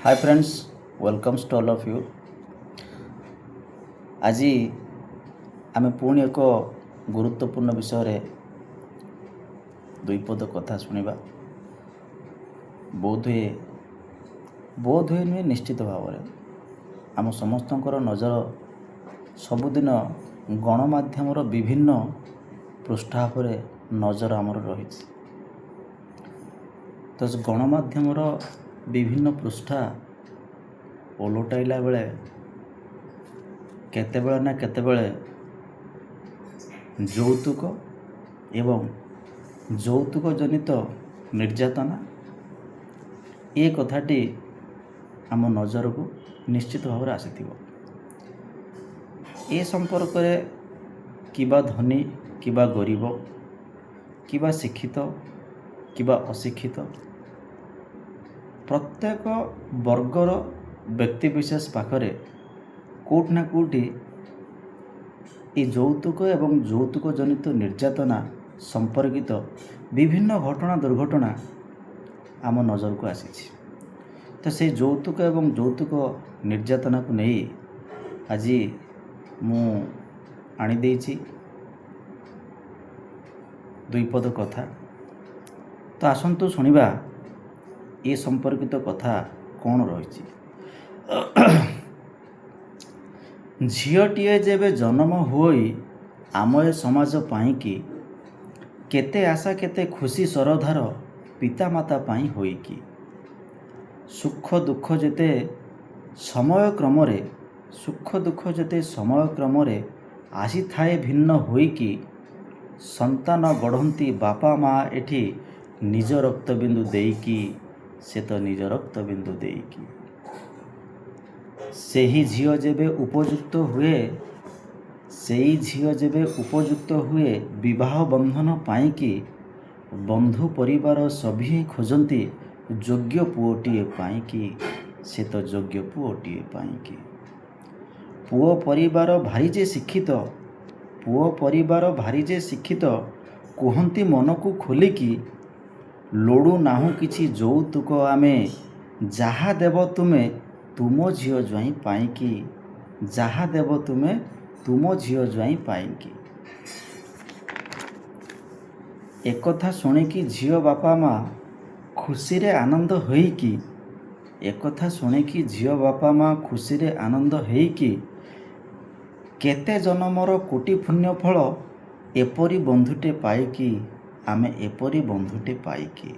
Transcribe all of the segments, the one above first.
Hi friends, welcomes to all of you. आज आम पुणी एक गुरुत्वपूर्ण विषय दुई पद कथा शुणा। बोधहुए नुहे निश्चित भाव आम समस्त नजर सबुदिन गणमाध्यम विभिन्न पृष्ठा पर नजर आमर रही। तो गणमाध्यम विभिन्न पृष्ठा ओलटाइला बेले केतेबेले ना केतेबेले यौतुक एवं यौतुक जनित निर्यातना ये कथाटी आम नजर को निश्चित भाव आसीथिबो। ए संपर्क में किबा धनी किबा गरीब किबा शिक्षित किबा अशिक्षित प्रत्येक वर्गर व्यक्तिविशेष पाखरे कोट ना कोटी ये यौतुक एवं यौतुक जनित निर्यातना संपर्कित विभिन्न घटना दुर्घटना आम नजर को आसी। तो से यौतुक एवं यौतुक निर्यातना को नहीं आज मु आनी देछि दुई पद कथा। तो आसंतु शुणिबा ये संपर्कित कथा कौन रही। झीटीए जेबे जन्म होई आम ए समाज पाईकि केते आशा केते खुशी सरधार पितामाता पाई होई कि सुख दुख जेते समय क्रम आसी थाए भिन्न होई कि संतान गढ़ंती बापा माँ एठी निज रक्तबिंदु देकी से तो निज रक्तबिंदु देकी सेही झियो जेबे उपयुक्त हुए विवाह बंधन पाईकि बंधु परिवार सभी खोजंती योग्य पुओटीए पाईकि से तो योग्य पुओटीए पाईकि पुओ परिवार भारी जे शिक्षित कुहंती मन को खोलिकी लोड़ू नाहु किछि यौतुक आमे जहा देव तुमे तुम झियो ज्वाई पाईकि जहा देव तुमे तुम झियो ज्वाई पाईकि। एकथा शुणिकी झियो बापा माँ खुशी रे आनंद होईकि केते जन्मर कोटि पुण्य फल एपरी बंधुटे पाईकि आमे एपरी बंधुटे पाईकि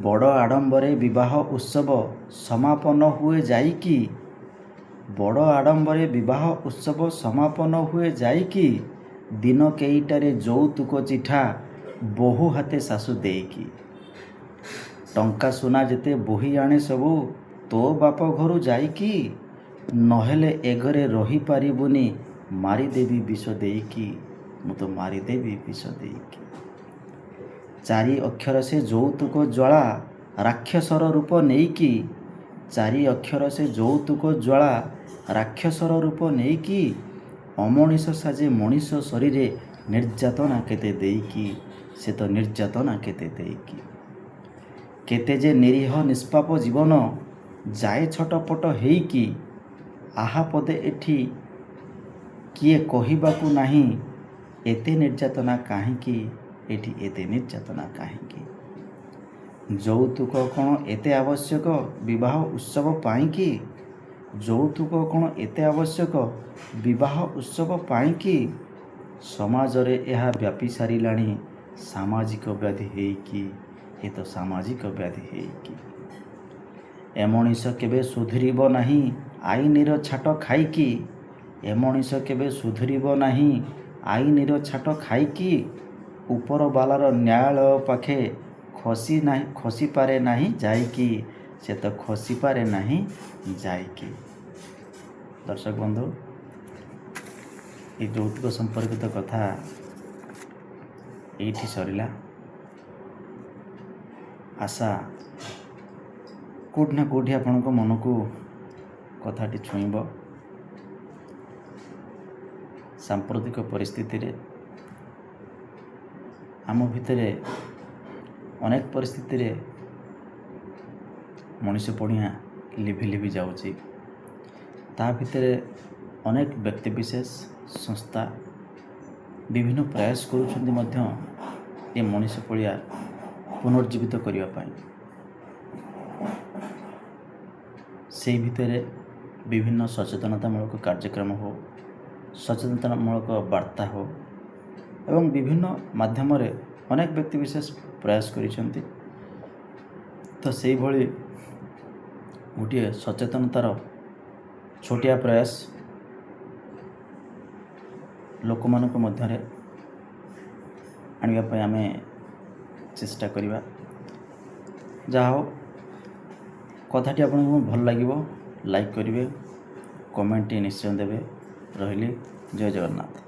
बड़ आडंबरे विवाह उत्सव समापन हुए जाईकि दिन केईटारे यौतुक चिठा बहु हाथे सासु देईकि टंका सुना जेते बोही आने सबू तो बाप घरू जाईकि नहेले एघरे रही पारिबुनी मारिदेवी विष देईकि मु तो मारिदेवी विष देईकि चारि अक्षर से यौतुक ज्वाला राक्षसर रूप नेईकि अमनिष साजे मनीष शरीर निर्यातना केते देईकि से तो निर्यातना केते देईकि केते जे निरीह निष्पाप जीवन जाए छटपट हेईकि आहा पदे एठी किए कहिबाकू नाही एते निर्यातना काहीकि एठी एते निर्यातना काहीकि यौतुक कौन एते आवश्यक विवाह उत्सव पाईकि समाज रे यह व्यापी सारिलाणी सामाजिक व्याधि हेईकि ए तो सामाजिक व्याधि हेईकि ए मनीष केबे सुधरिबो नाही आईनीर छाट खाईकि ऊपर बालार न्यायालय पाखे खसी पारे नाही जाईकि से तो खसी पारे नाही जाईकि। दर्शक बंधु, ये यौतुक संपर्कित कथा एठी सरिला। आशा कोठ ना कोठी आपनक मन को कथाटी छुईब। सांप्रतिक परिस्थिति रे आम भितर अनेक परिस्थिति रे ମଣିଷ ପଣିଆ ଲିଭି ଲିଭି ଯାଉଛି। ତା ଭିତରେ ଅନେକ ବ୍ୟକ୍ତିବିଶେଷ ସଂସ୍ଥା ବିଭିନ୍ନ ପ୍ରୟାସ କରୁଛନ୍ତି ମଧ୍ୟ ଏ ମଣିଷ ପଣିଆ ପୁନର୍ଜୀବିତ କରିବା ପାଇଁ। ସେହି ଭିତରେ ବିଭିନ୍ନ ସଚେତନତାମୂଳକ କାର୍ଯ୍ୟକ୍ରମ ହେଉ, ସଚେତନତାମୂଳକ ବାର୍ତ୍ତା ହେଉ ଏବଂ ବିଭିନ୍ନ ମାଧ୍ୟମରେ ଅନେକ ବ୍ୟକ୍ତିବିଶେଷ ପ୍ରୟାସ କରିଛନ୍ତି। ତ ସେଇଭଳି ଗୋଟିଏ ସଚେତନତାର ଛୋଟିଆ ପ୍ରୟାସ ଲୋକମାନଙ୍କ ମଧ୍ୟରେ ଆଣିବା ପାଇଁ ଆମେ ଚେଷ୍ଟା କରିବା। ଯାହା ହଉ, କଥାଟି ଆପଣଙ୍କୁ ଭଲ ଲାଗିବ, ଲାଇକ୍ କରିବେ, କମେଣ୍ଟଟି ନିଶ୍ଚୟ ଦେବେ। ରହିଲି, ଜୟ ଜଗନ୍ନାଥ।